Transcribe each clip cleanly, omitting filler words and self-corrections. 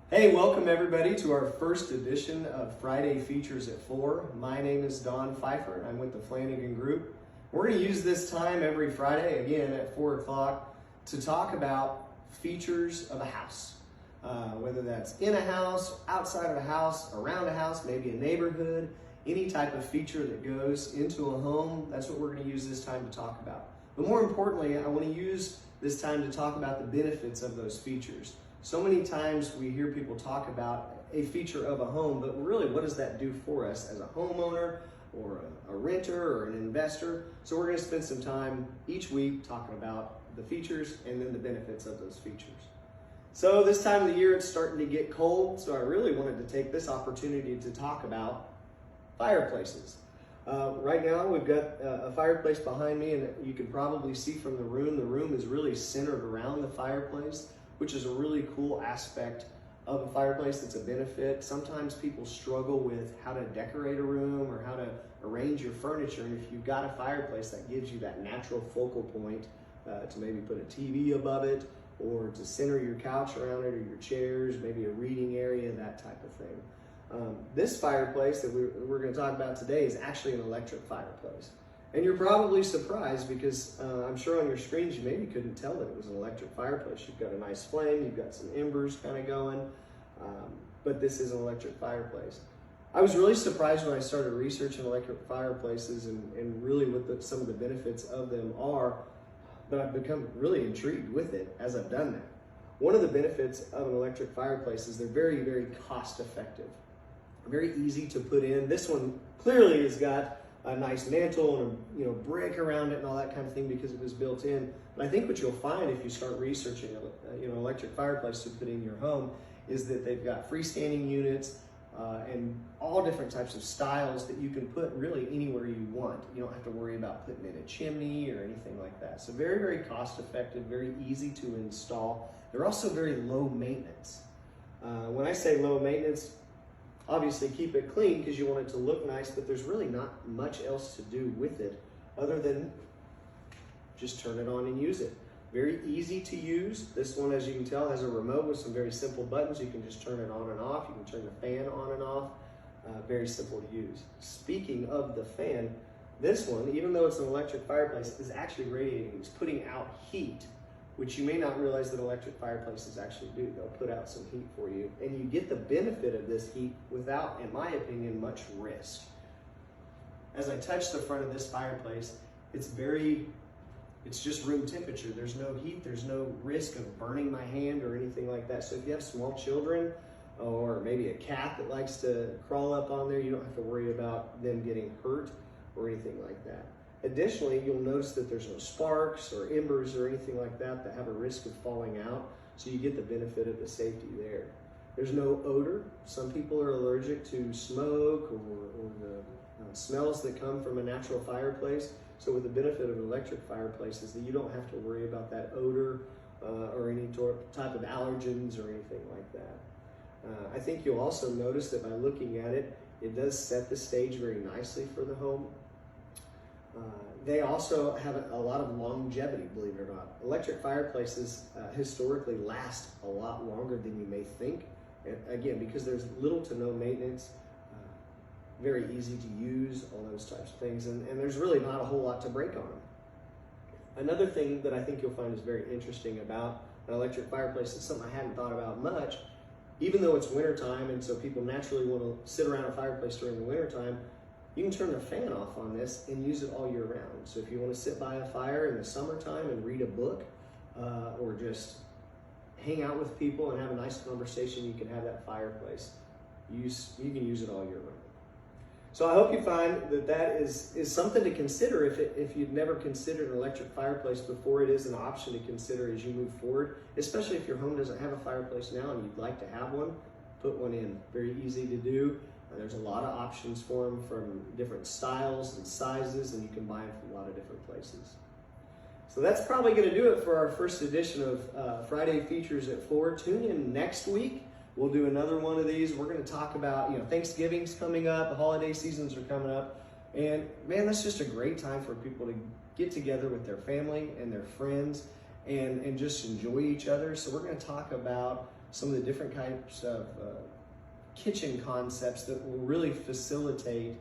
Hey, welcome everybody to our first edition of Friday Features at 4. My name is Don Fifer. I'm with the Flanagan Group. We're going to use this time every Friday, again at 4 o'clock, to talk about features of a house. Whether that's in a house, outside of a house, around a house, maybe a neighborhood, any type of feature that goes into a home, that's what we're going to use this time to talk about. But more importantly, I want to use this time to talk about the benefits of those features. So many times we hear people talk about a feature of a home, but really what does that do for us as a homeowner or a renter or an investor? So we're going to spend some time each week talking about the features and then the benefits of those features. So this time of the year it's starting to get cold, so I really wanted to take this opportunity to talk about fireplaces. Right now we've got a fireplace behind me, and you can probably see from the room is really centered around the fireplace, which is a really cool aspect of a fireplace that's a benefit. Sometimes people struggle with how to decorate a room or how to arrange your furniture, and if you've got a fireplace that gives you that natural focal point to maybe put a TV above it or to center your couch around it or your chairs, maybe a reading area, that type of thing. This fireplace that we're going to talk about today is actually an electric fireplace. And you're probably surprised because I'm sure on your screens you maybe couldn't tell that it was an electric fireplace. You've got a nice flame, you've got some embers kind of going, but this is an electric fireplace. I was really surprised when I started researching electric fireplaces and really what some of the benefits of them are, but I've become really intrigued with it as I've done that. One of the benefits of an electric fireplace is they're very, very cost effective. Very easy to put in. This one clearly has got a nice mantle and brick around it and all that kind of thing because it was built in. But I think what you'll find if you start researching electric fireplace to put in your home is that they've got freestanding units and all different types of styles that you can put really anywhere you want. You don't have to worry about putting in a chimney or anything like that. So very, very cost effective, very easy to install. They're also very low maintenance. When I say low maintenance, obviously keep it clean because you want it to look nice, but there's really not much else to do with it other than just turn it on and use it. Very easy to use. This one, as you can tell, has a remote with some very simple buttons. You can just turn it on and off. You can turn the fan on and off. Very simple to use. Speaking of the fan, this one, even though it's an electric fireplace, is actually radiating. It's putting out heat, which you may not realize that electric fireplaces actually do. They'll put out some heat for you, and you get the benefit of this heat without, in my opinion, much risk. As I touch the front of this fireplace, it's just room temperature. There's no heat, there's no risk of burning my hand or anything like that. So if you have small children or maybe a cat that likes to crawl up on there, you don't have to worry about them getting hurt or anything like that. Additionally, you'll notice that there's no sparks or embers or anything like that that have a risk of falling out, so you get the benefit of the safety there. There's no odor. Some people are allergic to smoke or the smells that come from a natural fireplace, so with the benefit of an electric fireplace is that you don't have to worry about that odor or any type of allergens or anything like that. I think you'll also notice that by looking at it, it does set the stage very nicely for the home. They also have a lot of longevity, believe it or not. Electric fireplaces historically last a lot longer than you may think. And again, because there's little to no maintenance, very easy to use, all those types of things, and there's really not a whole lot to break on them. Another thing that I think you'll find is very interesting about an electric fireplace, it's something I hadn't thought about much, even though it's wintertime, and so people naturally want to sit around a fireplace during the wintertime. You can turn the fan off on this and use it all year round. So if you want to sit by a fire in the summertime and read a book or just hang out with people and have a nice conversation, you can have that fireplace. You can use it all year round. So I hope you find that is something to consider if you've never considered an electric fireplace before. It is an option to consider as you move forward, especially if your home doesn't have a fireplace now and you'd like to have one, put one in. Very easy to do. There's a lot of options for them from different styles and sizes, and you can buy them from a lot of different places. So that's probably going to do it for our first edition of Friday Features at 4. Tune in next week. We'll do another one of these. We're going to talk about, Thanksgiving's coming up, the holiday seasons are coming up, and man, that's just a great time for people to get together with their family and their friends and just enjoy each other. So we're going to talk about some of the different types of kitchen concepts that will really facilitate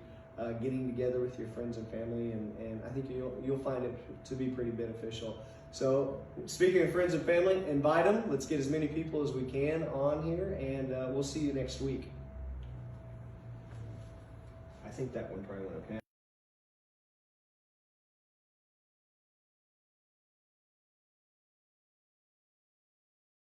getting together with your friends and family, and I think you'll find it to be pretty beneficial. So speaking of friends and family, invite them. Let's get as many people as we can on here, and we'll see you next week. I think that one probably went okay.